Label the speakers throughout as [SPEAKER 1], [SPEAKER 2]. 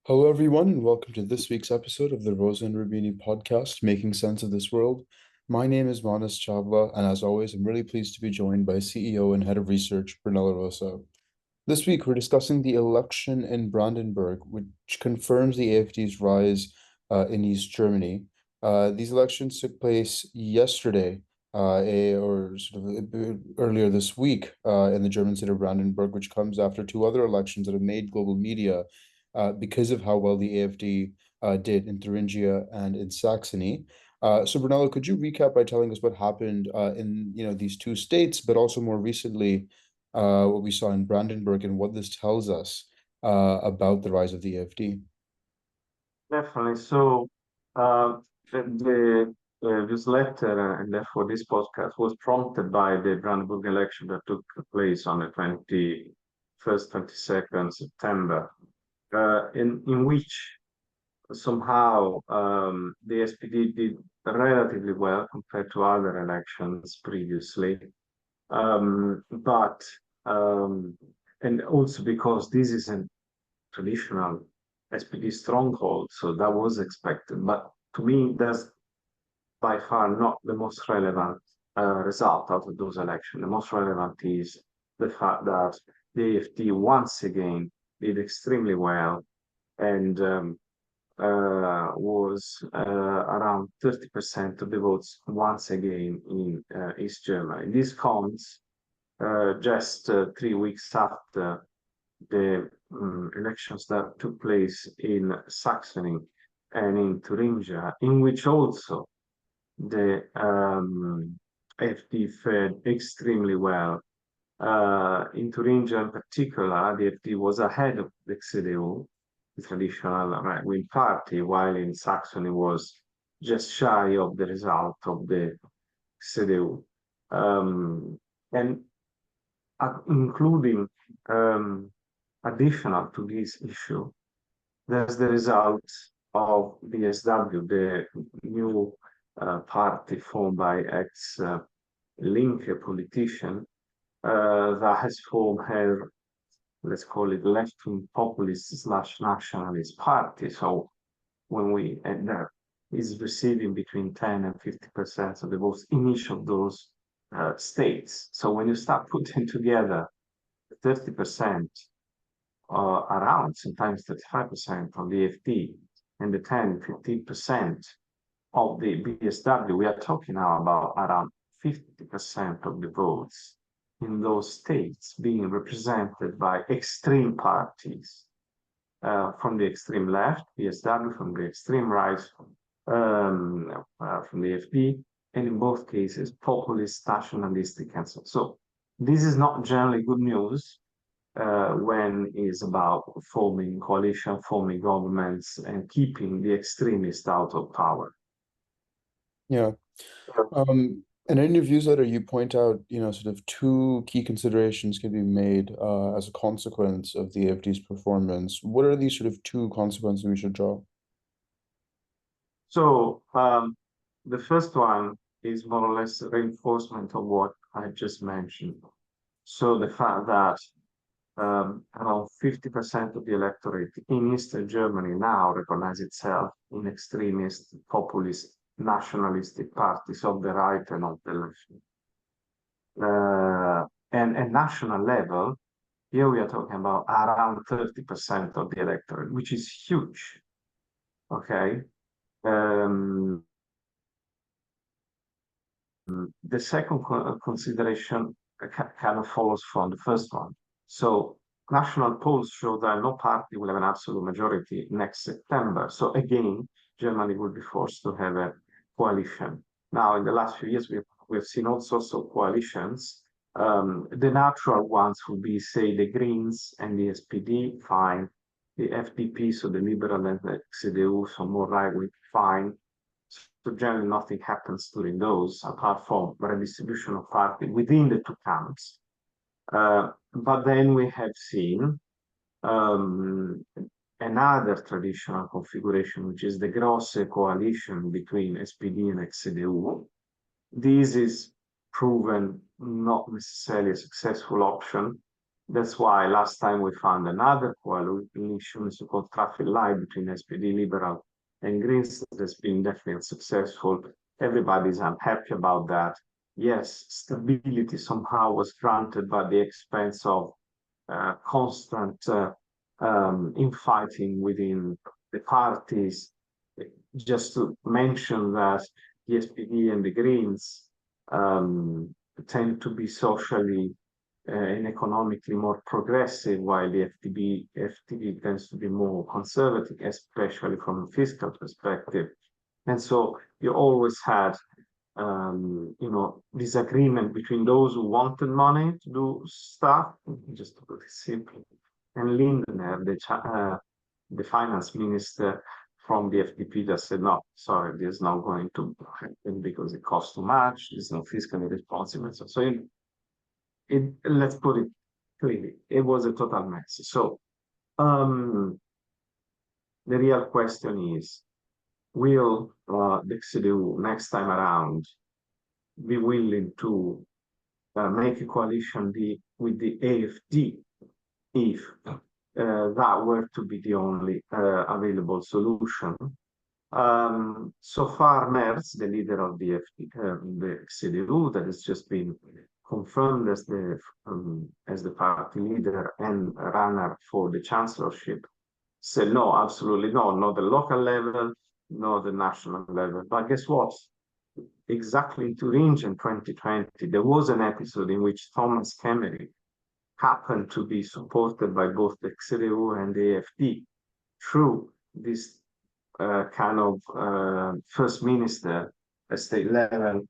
[SPEAKER 1] Hello, everyone, and welcome to this week's episode of the Rosa and Rubini podcast, Making Sense of This World. My name is Manas Chavla, and as always, I'm really pleased to be joined by CEO and Head of Research, Brunella Rosa. This week, we're discussing the election in Brandenburg, which confirms the AfD's rise in East Germany. These elections took place yesterday, or sort of earlier this week, in the German city of Brandenburg, which comes after two other elections that have made global media because of how well the AfD did in Thuringia and in Saxony. So, Brunello, could you recap by telling us what happened in these two states, but also more recently what we saw in Brandenburg and what this tells us about the rise of the AfD?
[SPEAKER 2] Definitely. So, this letter and therefore this podcast was prompted by the Brandenburg election that took place on the 21st, 22nd September, in which somehow the SPD did relatively well compared to other elections previously. But and also because this is a traditional SPD stronghold, so that was expected. But to me, that's by far not the most relevant result out of those elections. The most relevant is the fact that the AfD once again did extremely well and was around 30% of the votes once again in East Germany. This comes just 3 weeks after the elections that took place in Saxony and in Thuringia, in which also the AfD fared extremely well. In Thuringia, in particular, the AfD was ahead of the CDU, the traditional right-wing party, while in Saxony was just shy of the result of the CDU. And including additional to this issue, there's the result of BSW, the new party formed by ex-Linke politician that has formed her, let's call it, left-wing populist slash nationalist party. So when we end up, is receiving between 10 and 50% of the votes in each of those states. So when you start putting together 30% around sometimes 35% of the AfD and the 10, 15% of the BSW, we are talking now about around 50% of the votes in those states being represented by extreme parties from the extreme left, BSW, from the extreme right, from the AfD, and in both cases, populist, nationalistic, and so on. So this is not generally good news when it's about forming coalition, forming governments, and keeping the extremists out of power.
[SPEAKER 1] Yeah. And in your newsletter, you point out, sort of two key considerations can be made as a consequence of the AfD's performance. What are these sort of two consequences we should draw?
[SPEAKER 2] So the first one is more or less reinforcement of what I just mentioned. So the fact that around 50% of the electorate in Eastern Germany now recognize itself in extremist, populist, nationalistic parties of the right and of the left. And at national level, here we are talking about around 30% of the electorate, which is huge. Okay. The second consideration kind of follows from the first one. So national polls show that no party will have an absolute majority next September. So again, Germany will be forced to have a coalition. Now, in the last few years, we've seen all sorts of coalitions. The natural ones would be, say, the Greens and the SPD, fine. The FDP, so the Liberal and the CDU, so more right-wing, fine. So generally nothing happens during those apart from redistribution of party within the two camps. But then we have seen another traditional configuration, which is the Grosse coalition between SPD and CDU. This is proven not necessarily a successful option That's why last time we found another coalition, so-called traffic light between SPD, Liberal, and Greens that's been definitely successful. Everybody's unhappy about that. Yes, stability somehow was granted by the expense of constant infighting within the parties. Just to mention that the SPD and the Greens tend to be socially and economically more progressive, while the FTB tends to be more conservative, especially from a fiscal perspective. And so you always had, disagreement between those who wanted money to do stuff, just to put it simply, and Lindner, the finance minister from the FDP, just said, no, sorry, this is not going to happen because it costs too much, it's not fiscally responsible. So let's put it clearly, it was a total mess. So the real question is, will the CDU next time around be willing to make a coalition with the AFD if that were to be the only available solution? So far, Merz, the leader of the CDU, that has just been confirmed as the party leader and runner for the chancellorship, said no, absolutely no, not the local level, not the national level. But guess what? Exactly in Turin in 2020, there was an episode in which Thomas Kemmerich happened to be supported by both the CDU and the AfD through this kind of first minister at state level.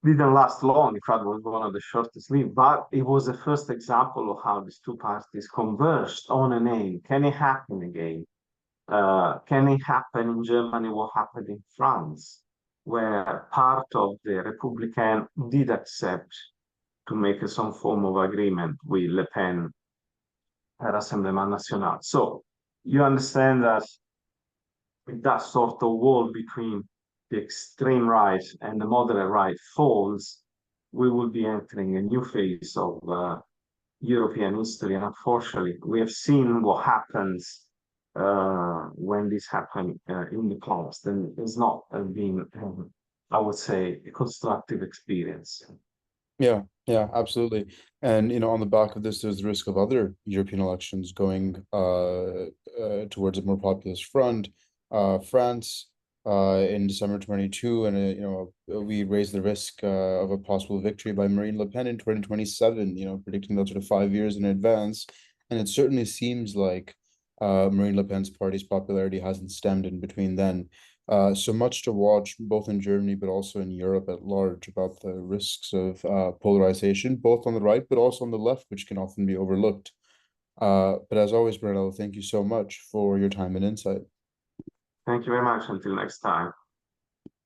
[SPEAKER 2] Didn't last long. In fact, it was one of the shortest lived, but it was the first example of how these two parties converged on a name. Can it happen again? Can it happen in Germany? What happened in France, where part of the Republican did accept to make some form of agreement with Le Pen Rassemblement National. So you understand that if that sort of wall between the extreme right and the moderate right falls, we will be entering a new phase of European history. And unfortunately, we have seen what happens when this happened in the past, and it's not been, I would say, a constructive experience.
[SPEAKER 1] Yeah, yeah, absolutely. And on the back of this, there's the risk of other European elections going towards a more populist front. France in December 22, and we raised the risk of a possible victory by Marine Le Pen in 2027, predicting that sort of 5 years in advance. And it certainly seems like Marine Le Pen's party's popularity hasn't stemmed in between then. So much to watch, both in Germany but also in Europe at large, about the risks of polarization, both on the right but also on the left, which can often be overlooked. But as always, Brunello, thank you so much for your time and insight.
[SPEAKER 2] Thank you very much. Until next time.